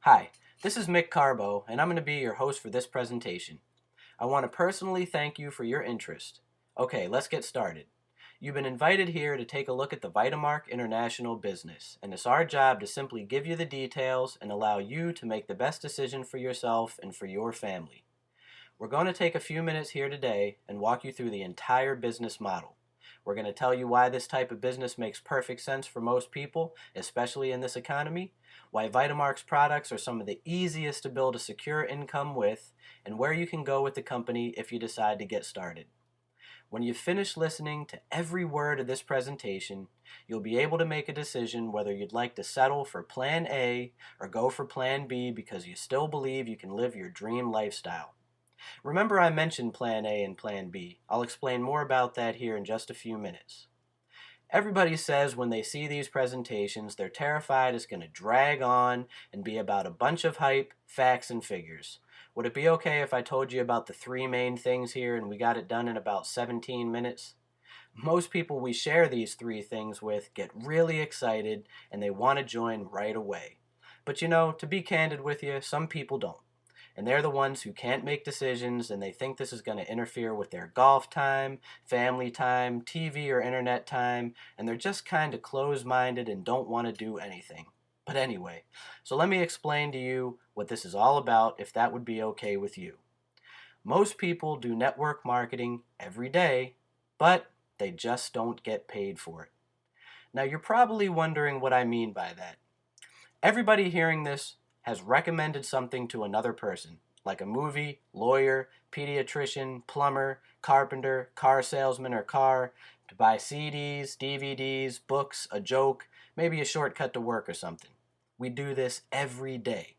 Hi, this is Mick Carbo, and I'm going to be your host for this presentation. I want to personally thank you for your interest. Okay, let's get started. You've been invited here to take a look at the Vitamark International business, and it's our job to simply give you the details and allow you to make the best decision for yourself and for your family. We're going to take a few minutes here today and walk you through the entire business model. We're going to tell you why this type of business makes perfect sense for most people, especially in this economy, why Vitamark's products are some of the easiest to build a secure income with, and where you can go with the company if you decide to get started. When you finish listening to every word of this presentation, you'll be able to make a decision whether you'd like to settle for Plan A or go for Plan B because you still believe you can live your dream lifestyle. Remember I mentioned Plan A and Plan B. I'll explain more about that here in just a few minutes. Everybody says when they see these presentations, they're terrified it's going to drag on and be about a bunch of hype, facts, and figures. Would it be okay if I told you about the three main things here and we got it done in about 17 minutes? Most people we share these three things with get really excited and they want to join right away. But to be candid with you, some people don't. And they're the ones who can't make decisions and they think this is going to interfere with their golf time, family time, TV or internet time, and they're just kind of closed-minded and don't want to do anything. But anyway, so let me explain to you what this is all about if that would be okay with you. Most people do network marketing every day, but they just don't get paid for it. Now you're probably wondering what I mean by that. Everybody hearing this has recommended something to another person, like a movie, lawyer, pediatrician, plumber, carpenter, car salesman or car, to buy CDs, DVDs, books, a joke, maybe a shortcut to work or something. We do this every day.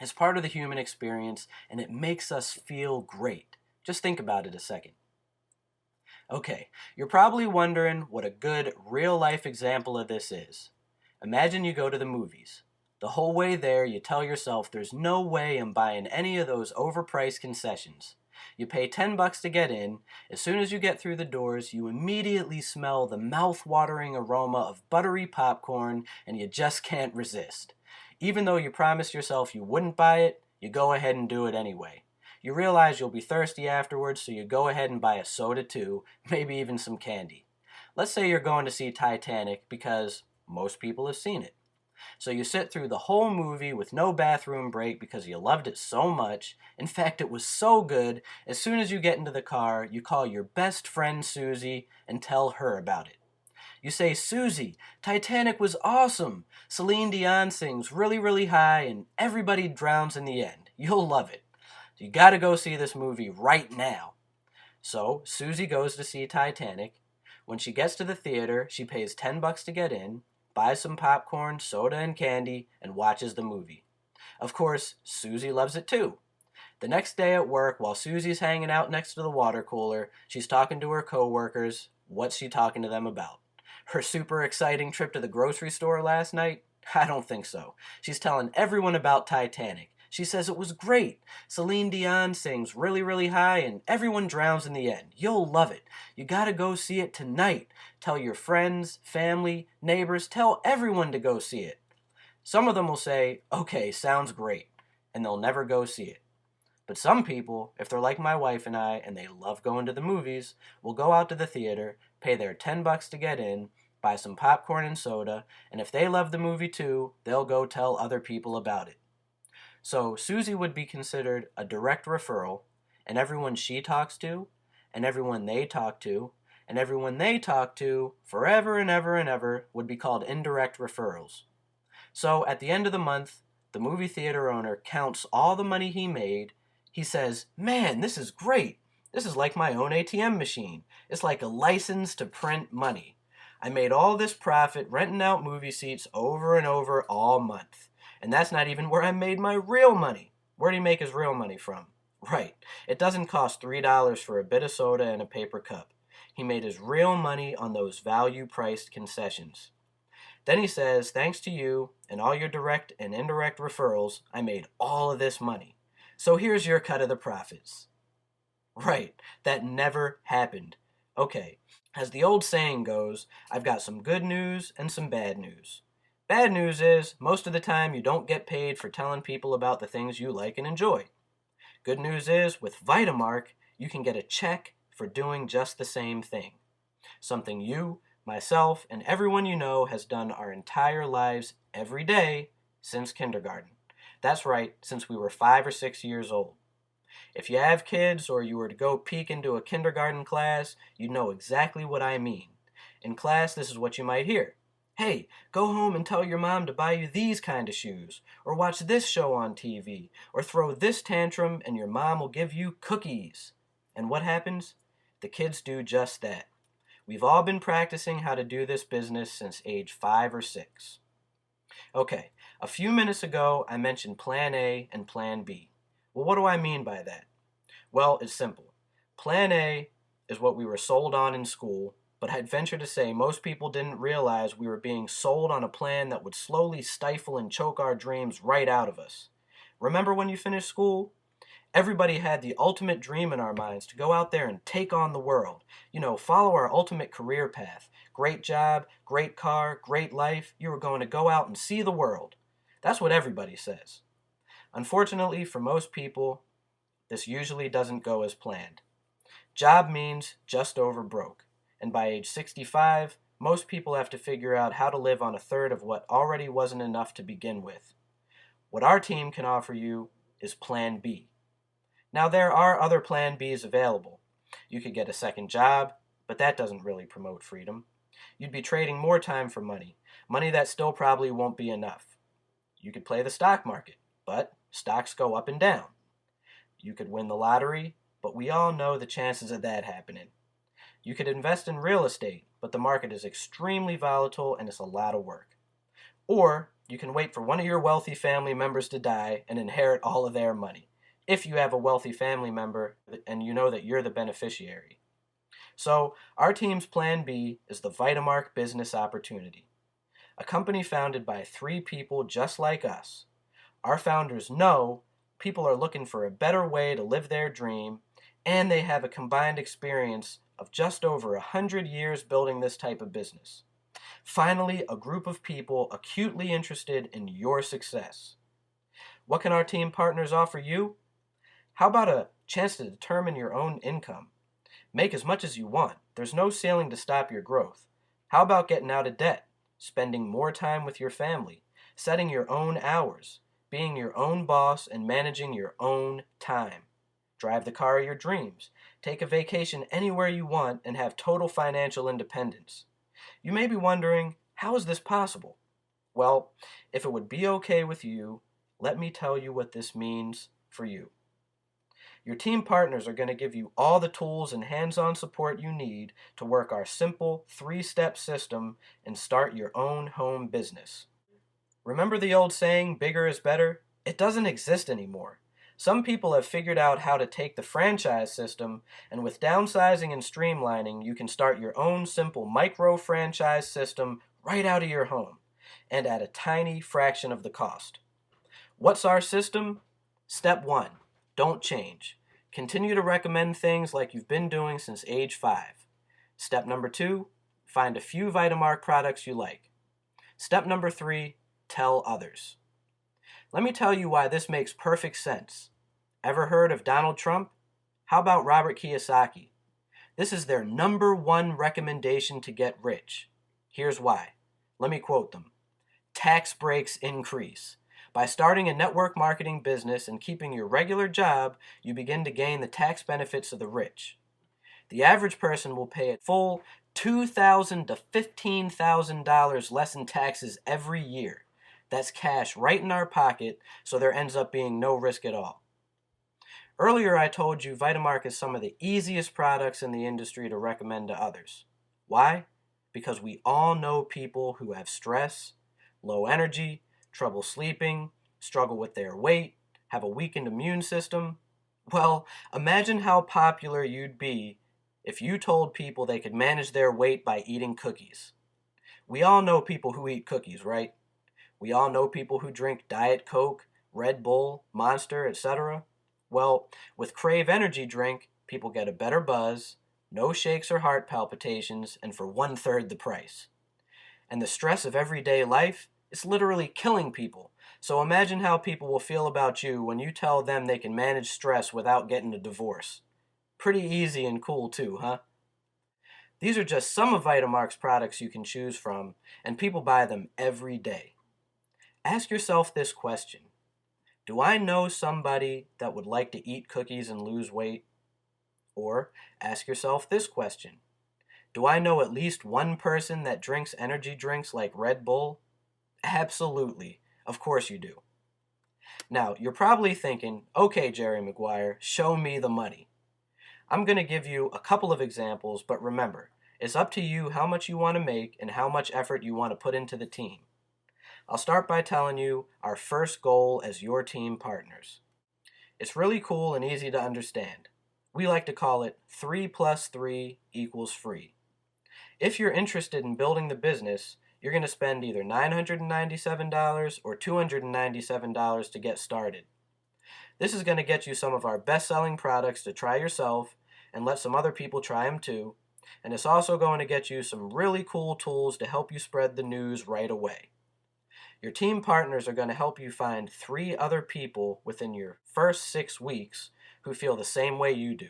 It's part of the human experience and it makes us feel great. Just think about it a second. Okay, you're probably wondering what a good real-life example of this is. Imagine you go to the movies. The whole way there, you tell yourself there's no way I'm buying any of those overpriced concessions. You pay $10 to get in. As soon as you get through the doors, you immediately smell the mouth-watering aroma of buttery popcorn, and you just can't resist. Even though you promised yourself you wouldn't buy it, you go ahead and do it anyway. You realize you'll be thirsty afterwards, so you go ahead and buy a soda too, maybe even some candy. Let's say you're going to see Titanic because most people have seen it. So you sit through the whole movie with no bathroom break because you loved it so much. In fact, it was so good, as soon as you get into the car, you call your best friend Susie and tell her about it. You say, Susie, Titanic was awesome. Celine Dion sings really, really high and everybody drowns in the end. You'll love it. You gotta go see this movie right now. So Susie goes to see Titanic. When she gets to the theater, she pays $10 to get in, buys some popcorn, soda, and candy, and watches the movie. Of course, Susie loves it too. The next day at work, while Susie's hanging out next to the water cooler, she's talking to her coworkers. What's she talking to them about? Her super exciting trip to the grocery store last night? I don't think so. She's telling everyone about Titanic. She says it was great. Celine Dion sings really, really high and everyone drowns in the end. You'll love it. You gotta go see it tonight. Tell your friends, family, neighbors, tell everyone to go see it. Some of them will say, okay, sounds great, and they'll never go see it. But some people, if they're like my wife and I, and they love going to the movies, will go out to the theater, pay their $10 to get in, buy some popcorn and soda, and if they love the movie too, they'll go tell other people about it. So Susie would be considered a direct referral, and everyone she talks to, and everyone they talk to, and everyone they talk to forever and ever and ever would be called indirect referrals. So at the end of the month, the movie theater owner counts all the money he made. He says, man, this is great. This is like my own ATM machine. It's like a license to print money. I made all this profit renting out movie seats over and over all month. And that's not even where I made my real money. Where did he make his real money from? Right, it doesn't cost $3 for a bit of soda and a paper cup. He made his real money on those value-priced concessions. Then he says, thanks to you and all your direct and indirect referrals, I made all of this money. So here's your cut of the profits. Right, that never happened. Okay, as the old saying goes, I've got some good news and some bad news. Bad news is, most of the time you don't get paid for telling people about the things you like and enjoy. Good news is, with Vitamark, you can get a check for doing just the same thing. Something you, myself, and everyone you know has done our entire lives every day since kindergarten. That's right, since we were 5 or 6 years old. If you have kids or you were to go peek into a kindergarten class, you know exactly what I mean. In class, this is what you might hear. Hey, go home and tell your mom to buy you these kind of shoes, or watch this show on TV, or throw this tantrum and your mom will give you cookies. And what happens? The kids do just that. We've all been practicing how to do this business since age 5 or 6. Okay, a few minutes ago I mentioned Plan A and Plan B. Well, what do I mean by that? Well, it's simple. Plan A is what we were sold on in school, but I'd venture to say most people didn't realize we were being sold on a plan that would slowly stifle and choke our dreams right out of us. Remember when you finished school? Everybody had the ultimate dream in our minds to go out there and take on the world. Follow our ultimate career path. Great job, great car, great life. You were going to go out and see the world. That's what everybody says. Unfortunately, for most people, this usually doesn't go as planned. Job means just over broke. And by age 65, most people have to figure out how to live on a third of what already wasn't enough to begin with. What our team can offer you is Plan B. Now, there are other Plan Bs available. You could get a second job, but that doesn't really promote freedom. You'd be trading more time for money that still probably won't be enough. You could play the stock market, but stocks go up and down. You could win the lottery, but we all know the chances of that happening. You could invest in real estate, but the market is extremely volatile and it's a lot of work. Or you can wait for one of your wealthy family members to die and inherit all of their money, if you have a wealthy family member and you know that you're the beneficiary. So, our team's Plan B is the Vitamark Business Opportunity, a company founded by 3 people just like us. Our founders know people are looking for a better way to live their dream, and they have a combined experience of just over 100 years building this type of business. Finally, a group of people acutely interested in your success. What can our team partners offer you? How about a chance to determine your own income? Make as much as you want. There's no ceiling to stop your growth. How about getting out of debt? Spending more time with your family, setting your own hours, being your own boss and managing your own time. Drive the car of your dreams. Take a vacation anywhere you want and have total financial independence. You may be wondering, how is this possible? Well, if it would be okay with you, let me tell you what this means for you. Your team partners are going to give you all the tools and hands-on support you need to work our simple 3-step system and start your own home business. Remember the old saying, bigger is better? It doesn't exist anymore. Some people have figured out how to take the franchise system, and with downsizing and streamlining, you can start your own simple micro-franchise system right out of your home, and at a tiny fraction of the cost. What's our system? Step 1. Don't change. Continue to recommend things like you've been doing since age 5. Step number 2. Find a few Vitamark products you like. Step number 3. Tell others. Let me tell you why this makes perfect sense. Ever heard of Donald Trump? How about Robert Kiyosaki? This is their number 1 recommendation to get rich. Here's why. Let me quote them. Tax breaks increase. By starting a network marketing business and keeping your regular job, you begin to gain the tax benefits of the rich. The average person will pay a full $2,000 to $15,000 less in taxes every year. That's cash right in our pocket, so there ends up being no risk at all. Earlier I told you Vitamark is some of the easiest products in the industry to recommend to others. Why? Because we all know people who have stress, low energy, trouble sleeping, struggle with their weight, have a weakened immune system. Well, imagine how popular you'd be if you told people they could manage their weight by eating cookies. We all know people who eat cookies, right? We all know people who drink Diet Coke, Red Bull, Monster, etc. Well, with Crave Energy Drink, people get a better buzz, no shakes or heart palpitations, and for 1/3 the price. And the stress of everyday life It's literally killing people. So imagine how people will feel about you when you tell them they can manage stress without getting a divorce. Pretty easy and cool too, huh? These are just some of Vitamark's products you can choose from, and people buy them every day. Ask yourself this question. Do I know somebody that would like to eat cookies and lose weight? Or ask yourself this question. Do I know at least one person that drinks energy drinks like Red Bull? Absolutely. Of course you do. Now, you're probably thinking, okay, Jerry Maguire, show me the money. I'm going to give you a couple of examples, but remember, it's up to you how much you want to make and how much effort you want to put into the team. I'll start by telling you our first goal as your team partners. It's really cool and easy to understand. We like to call it 3 plus 3 equals free. If you're interested in building the business, you're going to spend either $997 or $297 to get started. This is going to get you some of our best-selling products to try yourself and let some other people try them too. And it's also going to get you some really cool tools to help you spread the news right away. Your team partners are going to help you find 3 other people within your first 6 weeks who feel the same way you do,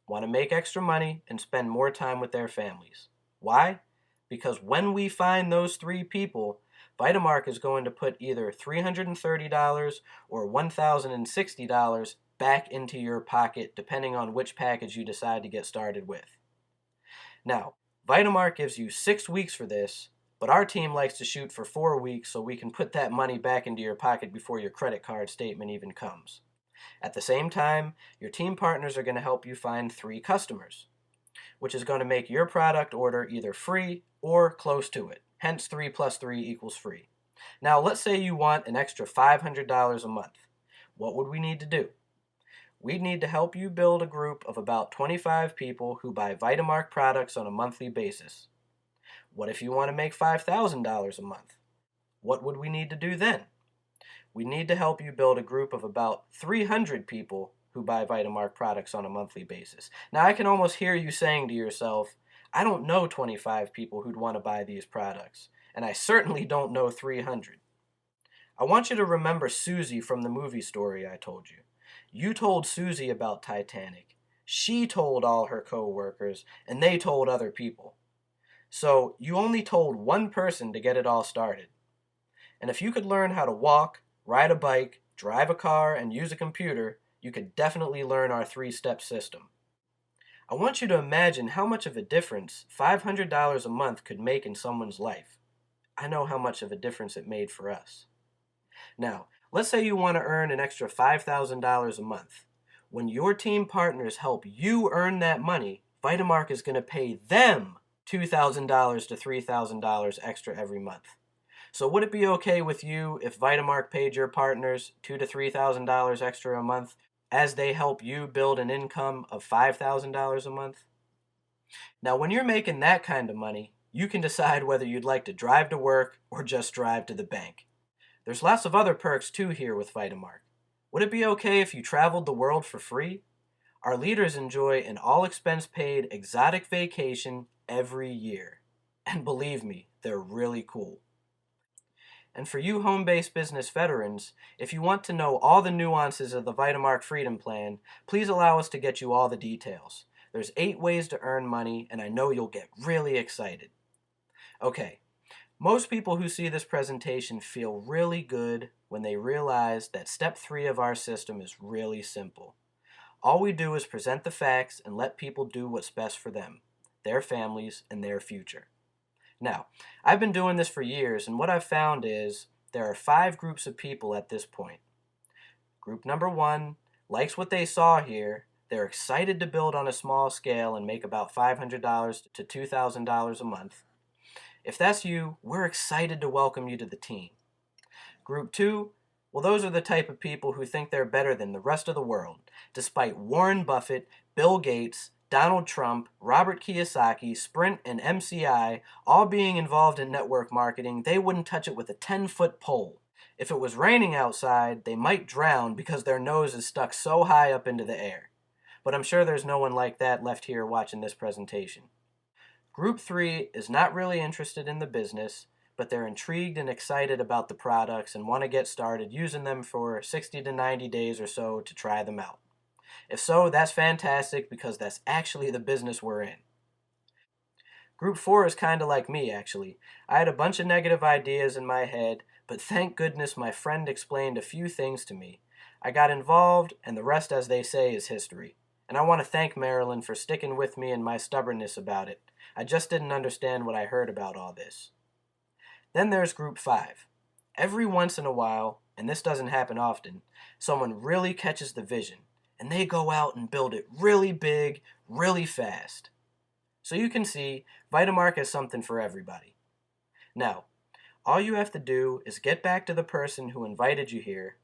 want to make extra money and spend more time with their families. Why? Because when we find those 3 people, Vitamark is going to put either $330 or $1,060 back into your pocket depending on which package you decide to get started with. Now, Vitamark gives you 6 weeks for this, but our team likes to shoot for 4 weeks so we can put that money back into your pocket before your credit card statement even comes. At the same time, your team partners are going to help you find 3 customers, which is going to make your product order either free or close to it. Hence 3 plus 3 equals free. Now let's say you want an extra $500 a month. What would we need to do? We'd need to help you build a group of about 25 people who buy Vitamark products on a monthly basis. What if you want to make $5,000 a month? What would we need to do then? We need to help you build a group of about 300 people who buy Vitamark products on a monthly basis. Now I can almost hear you saying to yourself, I don't know 25 people who'd want to buy these products, and I certainly don't know 300. I want you to remember Susie from the movie story I told you. You told Susie about Titanic. She told all her co-workers, and they told other people. So you only told one person to get it all started. And if you could learn how to walk, ride a bike, drive a car, and use a computer, you could definitely learn our 3-step system. I want you to imagine how much of a difference $500 a month could make in someone's life. I know how much of a difference it made for us. Now, let's say you want to earn an extra $5,000 a month. When your team partners help you earn that money, Vitamark is going to pay them $2,000 to $3,000 extra every month. So would it be okay with you if Vitamark paid your partners $2,000 to $3,000 extra a month as they help you build an income of $5,000 a month? Now, when you're making that kind of money, you can decide whether you'd like to drive to work or just drive to the bank. There's lots of other perks too here with Vitamark. Would it be okay if you traveled the world for free? Our leaders enjoy an all-expense-paid exotic vacation every year. And believe me, they're really cool. And for you home-based business veterans, if you want to know all the nuances of the Vitamark Freedom Plan, please allow us to get you all the details. There's 8 ways to earn money, and I know you'll get really excited. Okay, most people who see this presentation feel really good when they realize that step 3 of our system is really simple. All we do is present the facts and let people do what's best for them, their families, and their future. Now, I've been doing this for years, and what I've found is there are 5 groups of people at this point. Group number 1 likes what they saw here. They're excited to build on a small scale and make about $500 to $2,000 a month. If that's you, we're excited to welcome you to the team. Group 2, well, those are the type of people who think they're better than the rest of the world. Despite Warren Buffett, Bill Gates, Donald Trump, Robert Kiyosaki, Sprint, and MCI all being involved in network marketing, they wouldn't touch it with a 10-foot pole. If it was raining outside, they might drown because their nose is stuck so high up into the air. But I'm sure there's no one like that left here watching this presentation. Group 3 is not really interested in the business, but they're intrigued and excited about the products and want to get started using them for 60 to 90 days or so to try them out. If so, that's fantastic because that's actually the business we're in. Group 4 is kind of like me, actually. I had a bunch of negative ideas in my head, but thank goodness my friend explained a few things to me. I got involved, and the rest, as they say, is history. And I want to thank Marilyn for sticking with me and my stubbornness about it. I just didn't understand what I heard about all this. Then there's Group 5. Every once in a while, and this doesn't happen often, someone really catches the vision, and they go out and build it really big, really fast. So you can see, Vitamark has something for everybody. Now, all you have to do is get back to the person who invited you here,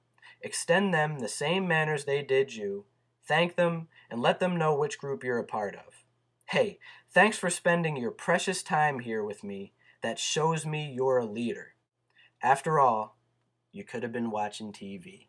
extend them the same manners they did you, thank them, and let them know which group you're a part of. Hey, thanks for spending your precious time here with me. That shows me you're a leader. After all, you could have been watching TV.